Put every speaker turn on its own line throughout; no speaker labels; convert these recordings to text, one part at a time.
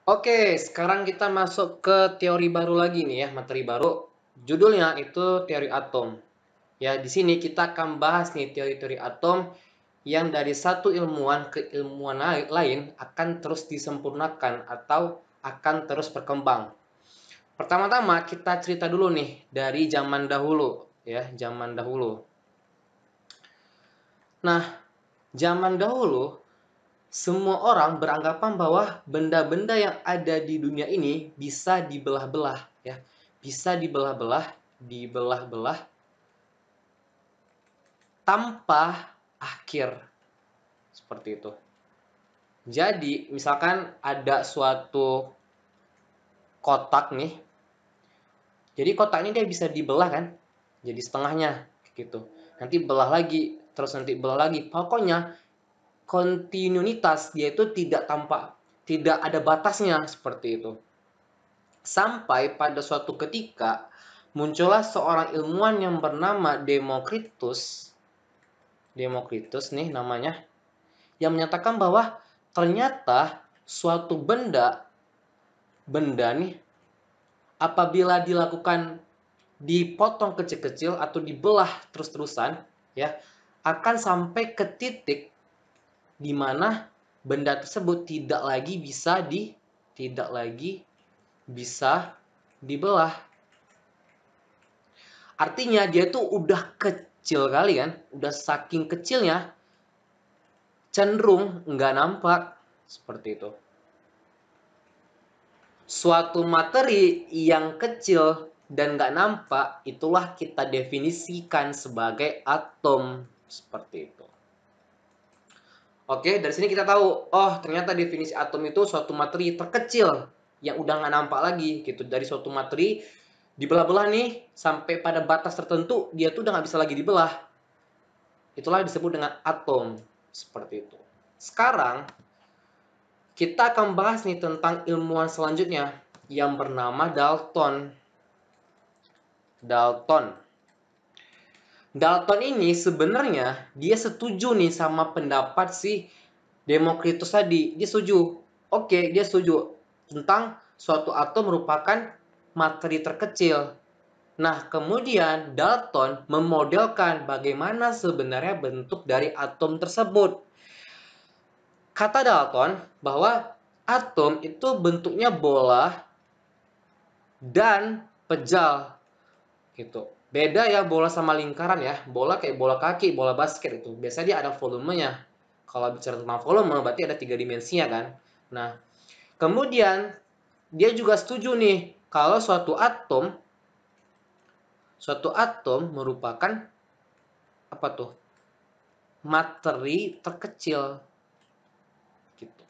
Oke, sekarang kita masuk ke teori baru lagi nih ya, materi baru. Judulnya itu teori atom. Ya, di sini kita akan bahas nih teori-teori atom yang dari satu ilmuwan ke ilmuwan lain akan terus disempurnakan atau akan terus berkembang. Pertama-tama kita cerita dulu nih dari zaman dahulu, ya, zaman dahulu. Nah, zaman dahulu semua orang beranggapan bahwa benda-benda yang ada di dunia ini bisa dibelah-belah, ya. Bisa dibelah-belah tanpa akhir, seperti itu. Jadi, misalkan ada suatu kotak nih. Jadi kotak ini dia bisa dibelah kan? Jadi setengahnya gitu. Nanti belah lagi, terus nanti belah lagi. Pokoknya kontinuitas dia itu tidak ada batasnya seperti itu. Sampai pada suatu ketika muncullah seorang ilmuwan yang bernama Demokritus. Demokritus nih namanya, yang menyatakan bahwa ternyata suatu benda nih apabila dilakukan dipotong kecil-kecil atau dibelah terus-terusan ya akan sampai ke titik di mana benda tersebut tidak lagi bisa dibelah. Artinya dia tuh udah kecil kali kan, udah saking kecilnya cenderung nggak nampak seperti itu. Suatu materi yang kecil dan nggak nampak itulah kita definisikan sebagai atom seperti itu. Oke, dari sini kita tahu, oh ternyata definisi atom itu suatu materi terkecil yang udah nggak nampak lagi gitu. Dari suatu materi dibelah-belah nih sampai pada batas tertentu dia tuh udah nggak bisa lagi dibelah. Itulah disebut dengan atom seperti itu. Sekarang kita akan bahas nih tentang ilmuwan selanjutnya yang bernama Dalton. Dalton. Dalton ini sebenarnya dia setuju nih sama pendapat si Demokritus tadi. Dia setuju. Oke, dia setuju tentang suatu atom merupakan materi terkecil. Nah, kemudian Dalton memodelkan bagaimana sebenarnya bentuk dari atom tersebut. Kata Dalton bahwa atom itu bentuknya bola dan pejal gitu. Beda ya bola sama lingkaran ya. Bola kayak bola kaki, bola basket itu. Biasanya dia ada volumenya. Kalau bicara tentang volume berarti ada 3 dimensinya kan. Nah, kemudian dia juga setuju nih kalau suatu atom merupakan apa tuh? Materi terkecil gitu.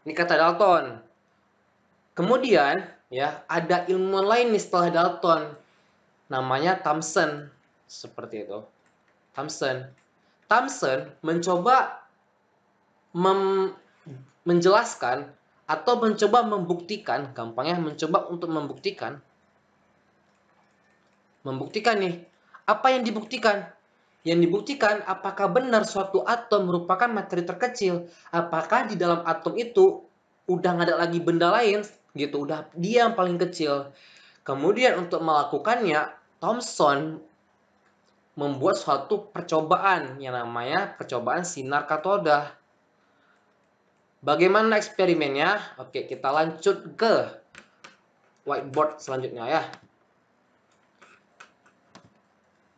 Ini kata Dalton. Kemudian ya ada ilmuwan lain nih setelah Dalton, namanya Thomson seperti itu. Thomson mencoba menjelaskan atau mencoba membuktikan, gampangnya mencoba untuk membuktikan nih apa yang dibuktikan. Yang dibuktikan apakah benar suatu atom merupakan materi terkecil, apakah di dalam atom itu udah nggak ada lagi benda lain gitu, udah dia yang paling kecil. Kemudian untuk melakukannya, Thomson membuat suatu percobaan yang namanya percobaan sinar katoda. Bagaimana eksperimennya? Oke, kita lanjut ke whiteboard selanjutnya ya.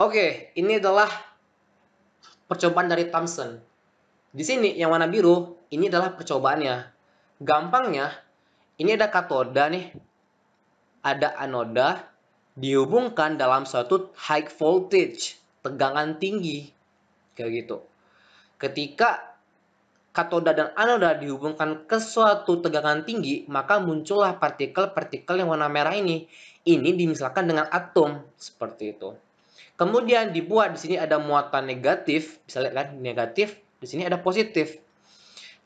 Oke, ini adalah percobaan dari Thomson. Di sini yang warna biru, ini adalah percobaannya. Gampangnya, ini ada katoda nih, ada anoda, dihubungkan dalam suatu high voltage, tegangan tinggi, kayak gitu. Ketika katoda dan anoda dihubungkan ke suatu tegangan tinggi, maka muncullah partikel-partikel yang warna merah ini. Ini dimisalkan dengan atom, seperti itu. Kemudian dibuat di sini ada muatan negatif, bisa lihat kan negatif, di sini ada positif.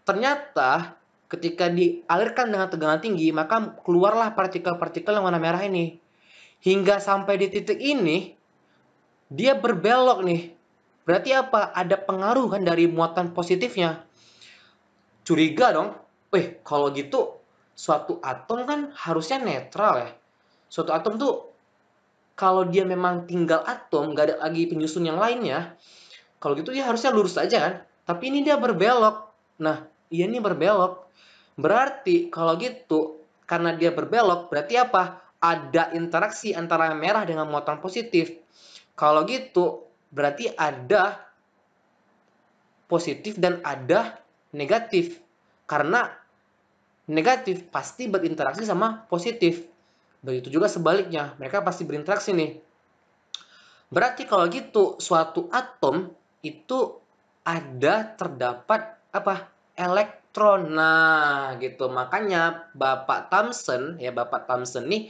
Ternyata ketika dialirkan dengan tegangan tinggi, maka keluarlah partikel-partikel yang warna merah ini. Hingga sampai di titik ini, dia berbelok nih. Berarti apa? Ada pengaruh kan dari muatan positifnya. curiga dong. Kalau gitu suatu atom kan harusnya netral ya. Suatu atom tuh kalau dia memang tinggal atom, nggak ada lagi penyusun yang lainnya, kalau gitu dia harusnya lurus aja kan. Tapi ini dia berbelok. Nah, iya ini berbelok. Berarti kalau gitu, karena dia berbelok, berarti apa? Ada interaksi antara merah dengan muatan positif. Kalau gitu, berarti ada positif dan ada negatif. Karena negatif pasti berinteraksi sama positif. Begitu juga sebaliknya, mereka pasti berinteraksi nih. Berarti kalau gitu, suatu atom itu terdapat apa? Elektron. Nah, gitu. Makanya Bapak Thomson nih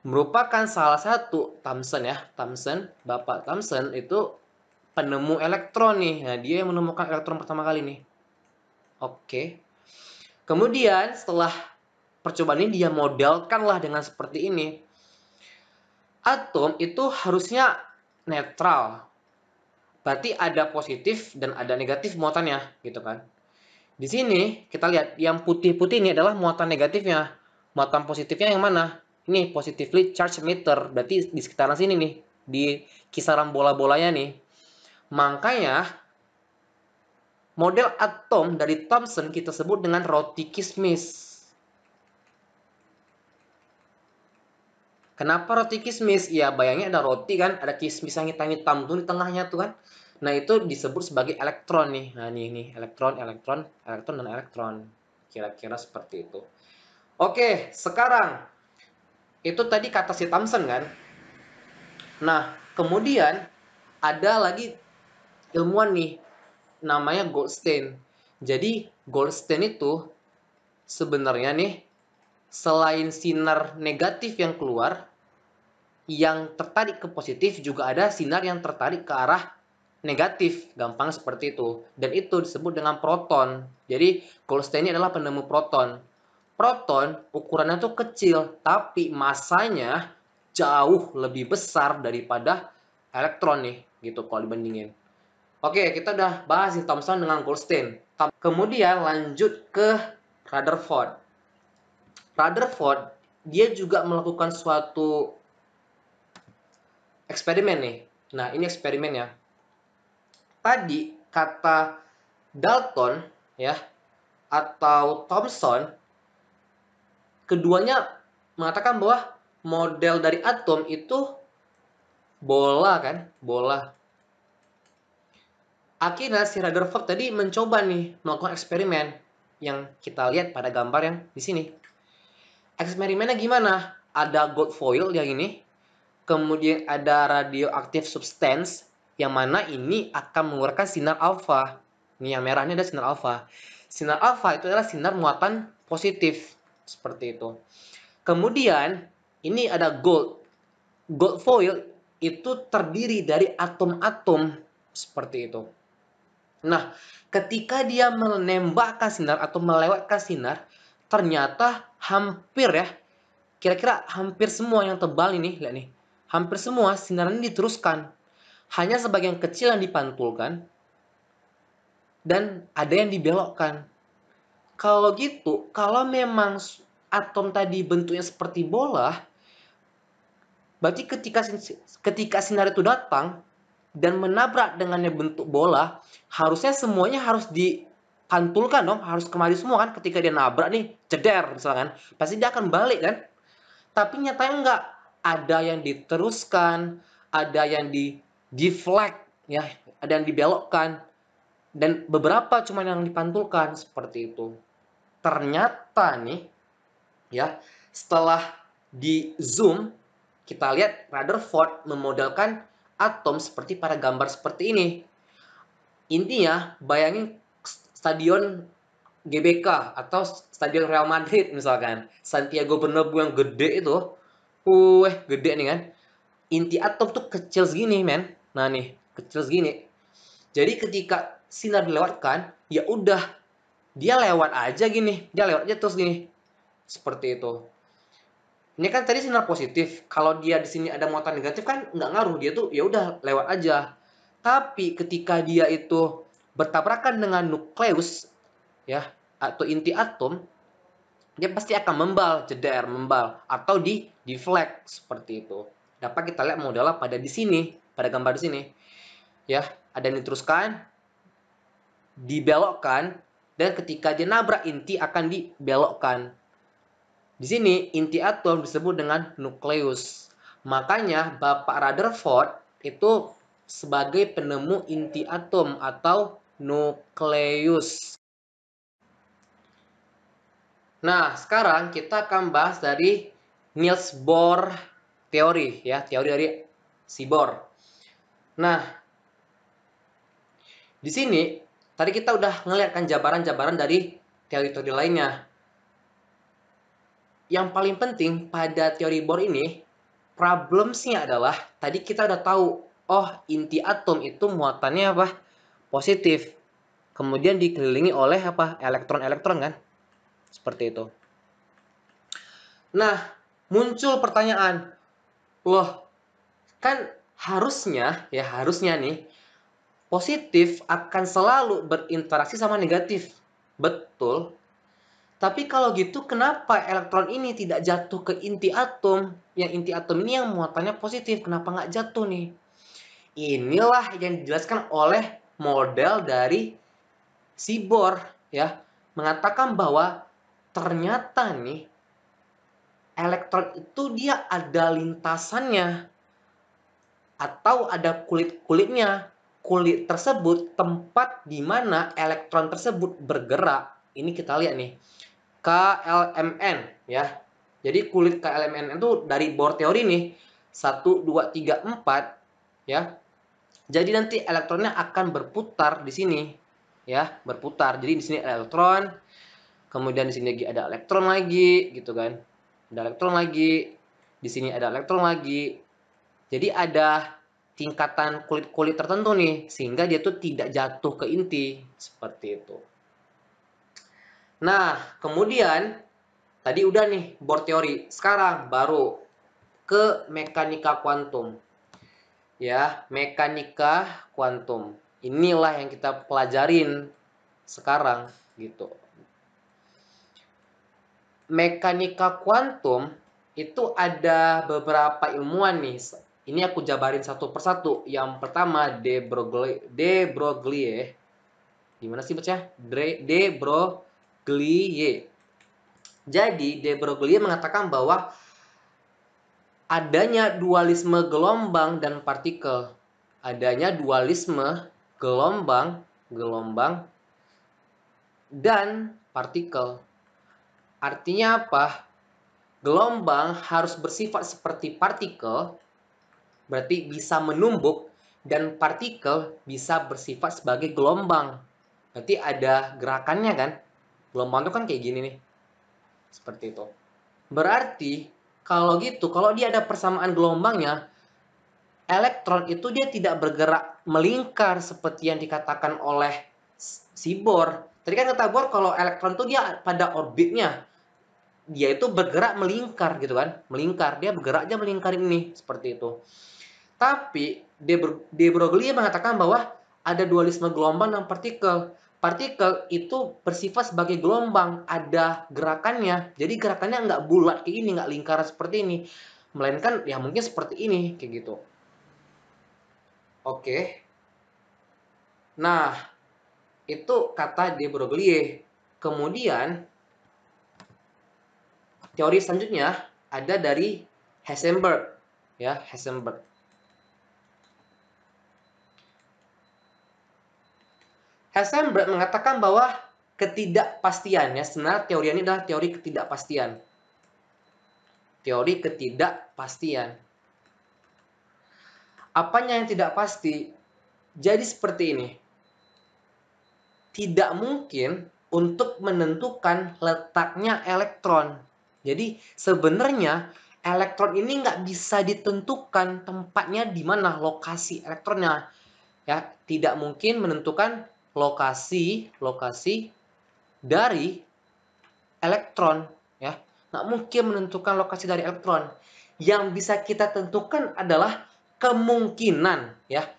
merupakan salah satu Bapak Thomson itu penemu elektron nih. Nah, dia yang menemukan elektron pertama kali nih. Oke. Kemudian setelah percobaan ini dia modelkanlah dengan seperti ini. Atom itu harusnya netral. Berarti ada positif dan ada negatif muatannya, gitu kan. Di sini kita lihat yang putih-putih ini adalah muatan negatifnya. Muatan positifnya yang mana? Ini positively charged emitter, berarti di sekitaran sini nih, di kisaran bola-bolanya nih. Makanya model atom dari Thomson kita sebut dengan roti kismis. Kenapa roti kismis? Ya bayangnya ada roti kan, ada kismis yang hitam-hitam tuh di tengahnya tuh kan. Nah, itu disebut sebagai elektron nih. Nah, ini elektron, elektron, elektron dan elektron. Kira-kira seperti itu. Oke, sekarang itu tadi kata si Thomson kan. Nah, kemudian ada lagi ilmuwan nih namanya Goldstein. Jadi Goldstein itu sebenarnya nih selain sinar negatif yang keluar, yang tertarik ke positif juga ada sinar yang tertarik ke arah negatif, gampang seperti itu. Dan itu disebut dengan proton. Jadi Goldstein ini adalah penemu proton. Proton ukurannya tuh kecil, tapi masanya jauh lebih besar daripada elektron nih, gitu kalau dibandingin. Oke, kita udah bahas nih Thomson dengan Goldstein. Kemudian lanjut ke Rutherford. Rutherford dia juga melakukan suatu eksperimen nih. Nah, ini eksperimennya. Tadi kata Dalton ya atau Thomson, keduanya mengatakan bahwa model dari atom itu bola kan, bola. Akhirnya si Rutherford tadi mencoba nih melakukan eksperimen yang kita lihat pada gambar yang di sini. Eksperimennya gimana? Ada gold foil yang ini, kemudian ada radioaktif substance yang mana ini akan mengeluarkan sinar alfa. Ini yang merah ini ada sinar alfa. Sinar alfa itu adalah sinar muatan positif seperti itu. Kemudian ini ada gold. Gold foil itu terdiri dari atom-atom seperti itu. Nah, ketika dia menembakkan sinar atau melewatkan sinar, ternyata hampir ya, kira-kira hampir semua yang tebal ini, lihat nih, hampir semua sinar ini diteruskan. Hanya sebagian kecil yang dipantulkan, dan ada yang dibelokkan. Kalau gitu, kalau memang atom tadi bentuknya seperti bola, berarti ketika sinar itu datang dan menabrak dengannya bentuk bola, harusnya semuanya harus dipantulkan dong, harus kemari semua kan. Ketika dia nabrak nih, ceder misalkan, pasti dia akan balik kan. Tapi nyatanya enggak, ada yang diteruskan, ada yang di deflect ya, ada yang dibelokkan, dan beberapa cuma yang dipantulkan seperti itu. Ternyata nih ya, setelah di zoom kita lihat Rutherford memodelkan atom seperti pada gambar seperti ini. Intinya bayangin stadion GBK atau stadion Real Madrid misalkan, Santiago Bernabeu yang gede itu. Gede nih kan. Inti atom tuh kecil segini, men. Nah nih, kecil segini. Jadi ketika sinar dilewatkan, ya udah dia lewat aja gini, dia lewat aja terus gini. Seperti itu. Ini kan tadi sinar positif. Kalau dia di sini ada muatan negatif kan nggak ngaruh, dia tuh ya udah lewat aja. Tapi ketika dia itu bertabrakan dengan nukleus, ya, atau inti atom, dia pasti akan membal, jeder, membal, atau deflect seperti itu. Dapat kita lihat modelnya pada di sini, pada gambar di sini. Ya, ada yang diteruskan, dibelokkan, dan ketika dia nabrak inti akan dibelokkan. Di sini inti atom disebut dengan nukleus. Makanya Bapak Rutherford itu sebagai penemu inti atom atau nukleus. Nah, sekarang kita akan bahas dari Niels Bohr teori, ya, teori dari si Bohr. Nah, di sini tadi kita udah ngeliatkan jabaran-jabaran dari teori-teori lainnya. Yang paling penting pada teori Bohr ini, problemsnya adalah tadi kita udah tahu, oh inti atom itu muatannya apa? Positif. Kemudian dikelilingi oleh apa? Elektron-elektron kan? Seperti itu. Nah, muncul pertanyaan, loh, kan harusnya nih, positif akan selalu berinteraksi sama negatif. Betul. Tapi kalau gitu kenapa elektron ini tidak jatuh ke inti atom? Yang inti atom ini yang muatannya positif, kenapa nggak jatuh nih? Inilah yang dijelaskan oleh model dari si Bohr, ya, mengatakan bahwa ternyata nih elektron itu dia ada lintasannya atau ada kulit-kulitnya. Kulit tersebut tempat di mana elektron tersebut bergerak. Ini kita lihat nih. KLMN, ya. Jadi kulit KLMN itu dari Bohr teori nih. 1 2 3 4, ya. Jadi nanti elektronnya akan berputar di sini, ya, berputar. Jadi di sini ada elektron, kemudian di sini ada elektron lagi, gitu kan. Ada elektron lagi, di sini ada elektron lagi. Jadi ada tingkatan kulit-kulit tertentu nih, sehingga dia tuh tidak jatuh ke inti, seperti itu. Nah, kemudian tadi udah nih Bohr teori. Sekarang baru ke mekanika kuantum. Ya, mekanika kuantum. Inilah yang kita pelajarin sekarang gitu. Mekanika kuantum itu ada beberapa ilmuwan nih. Ini aku jabarin satu persatu. Yang pertama de Broglie. Gimana sih bacanya? De Broglie. Jadi de Broglie mengatakan bahwa adanya dualisme gelombang dan partikel. Adanya dualisme gelombang dan partikel. Artinya apa? Gelombang harus bersifat seperti partikel, berarti bisa menumbuk, dan partikel bisa bersifat sebagai gelombang. Berarti ada gerakannya kan? Gelombang itu kan kayak gini nih. Seperti itu. Berarti kalau gitu, kalau dia ada persamaan gelombangnya, elektron itu dia tidak bergerak melingkar seperti yang dikatakan oleh si Bohr. Tadi kan kata Bohr kalau elektron itu dia pada orbitnya, dia itu bergerak melingkar gitu kan, melingkar, dia bergerak aja melingkar ini, seperti itu. Tapi de Broglie mengatakan bahwa ada dualisme gelombang dan partikel. Partikel itu bersifat sebagai gelombang, ada gerakannya. Jadi gerakannya nggak bulat kayak ini, nggak lingkaran seperti ini, melainkan ya mungkin seperti ini kayak gitu. Oke. Nah, itu kata de Broglie. Kemudian teori selanjutnya ada dari Heisenberg, ya, Heisenberg. Heisenberg mengatakan bahwa ketidakpastiannya, sebenarnya teori ini adalah teori ketidakpastian. Teori ketidakpastian. Apanya yang tidak pasti? Jadi seperti ini. Tidak mungkin untuk menentukan letaknya elektron. Jadi sebenarnya elektron ini nggak bisa ditentukan tempatnya di mana lokasi elektronnya. Ya, tidak mungkin menentukan lokasi dari elektron, ya. Nggak mungkin menentukan lokasi dari elektron. Yang bisa kita tentukan adalah kemungkinan, ya.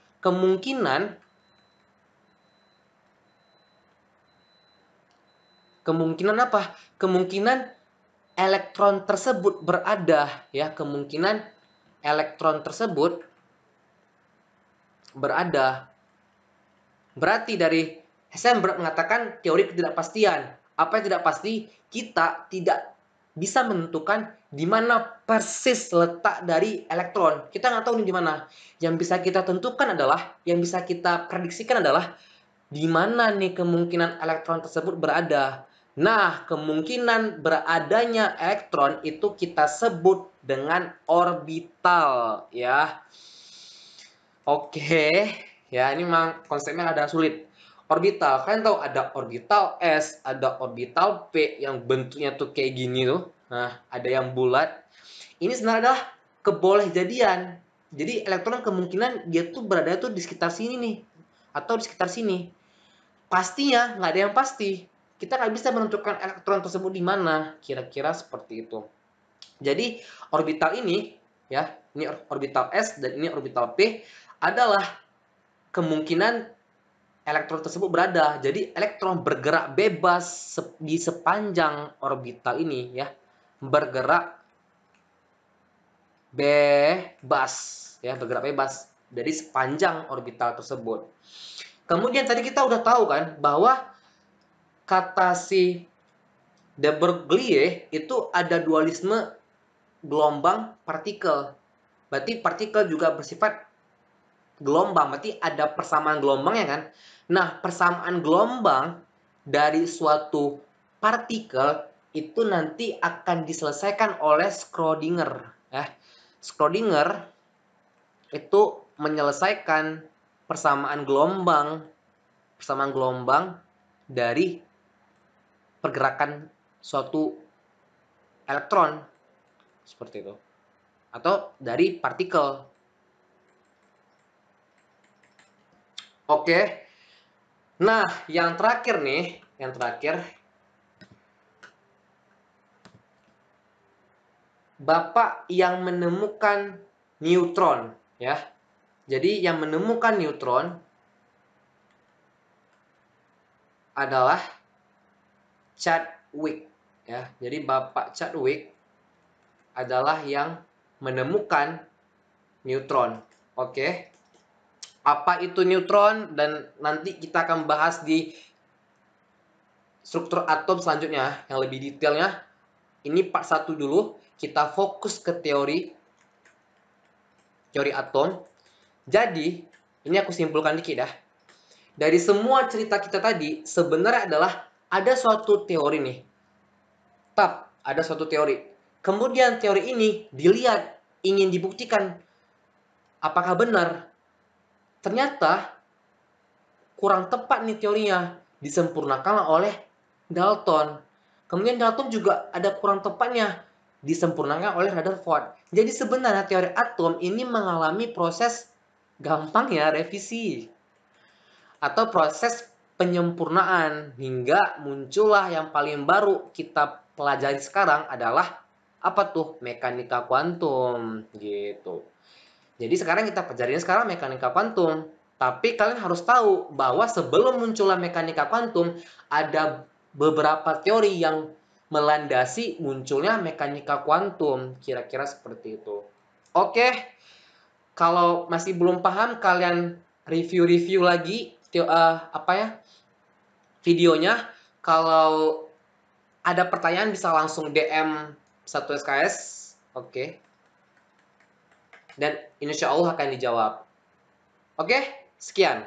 Kemungkinan apa? Kemungkinan elektron tersebut berada, ya, kemungkinan elektron tersebut berada. Berarti dari Heisenberg mengatakan teori ketidakpastian. Apa yang tidak pasti? Kita tidak bisa menentukan di mana persis letak dari elektron. Kita nggak tahu nih di mana. Yang bisa kita tentukan adalah, yang bisa kita prediksikan adalah di mana nih kemungkinan elektron tersebut berada. Nah, kemungkinan beradanya elektron itu kita sebut dengan orbital, ya. Oke, ya ini memang konsepnya ada sulit. Orbital, kalian tahu ada orbital S, ada orbital P yang bentuknya tuh kayak gini tuh. Nah, ada yang bulat. Ini sebenarnya adalah kebolehjadian. Jadi elektron kemungkinan dia tuh berada tuh di sekitar sini nih, atau di sekitar sini. Pastinya nggak ada yang pasti. Kita nggak bisa menentukan elektron tersebut di mana. Kira-kira seperti itu. Jadi orbital ini, ya, ini orbital S dan ini orbital P adalah kemungkinan elektron tersebut berada. Jadi elektron bergerak bebas di sepanjang orbital ini, ya, bergerak bebas, ya, bergerak bebas dari sepanjang orbital tersebut. Kemudian tadi kita udah tahu kan bahwa kata si de Broglie itu ada dualisme gelombang partikel. Berarti partikel juga bersifat gelombang, berarti ada persamaan gelombang ya kan. Nah, persamaan gelombang dari suatu partikel itu nanti akan diselesaikan oleh Schrödinger, ya. Schrödinger itu menyelesaikan persamaan gelombang dari pergerakan suatu elektron seperti itu, atau dari partikel. Oke. Nah, yang terakhir nih, Bapak yang menemukan neutron, ya. Jadi yang menemukan neutron adalah Chadwick, ya. Jadi Bapak Chadwick adalah yang menemukan neutron. Oke. Apa itu neutron, dan nanti kita akan bahas di struktur atom selanjutnya yang lebih detailnya. Ini part 1 dulu, kita fokus ke teori atom. Jadi, ini aku simpulkan dikit ya. Dari semua cerita kita tadi, sebenarnya adalah ada suatu teori nih. Ada suatu teori. Kemudian teori ini dilihat, ingin dibuktikan apakah benar. Ternyata kurang tepat nih teorinya, disempurnakan oleh Dalton. Kemudian Dalton juga ada kurang tepatnya, disempurnakan oleh Rutherford. Jadi sebenarnya teori atom ini mengalami proses gampang ya revisi atau proses penyempurnaan hingga muncullah yang paling baru kita pelajari sekarang adalah apa tuh? Mekanika kuantum gitu. Jadi sekarang kita pelajarin sekarang mekanika kuantum. Tapi kalian harus tahu bahwa sebelum munculnya mekanika kuantum, ada beberapa teori yang melandasi munculnya mekanika kuantum. Kira-kira seperti itu. Oke, kalau masih belum paham, kalian review-review lagi videonya. Kalau ada pertanyaan bisa langsung DM 1SKS. Oke. Dan insya Allah akan dijawab. Oke, sekian.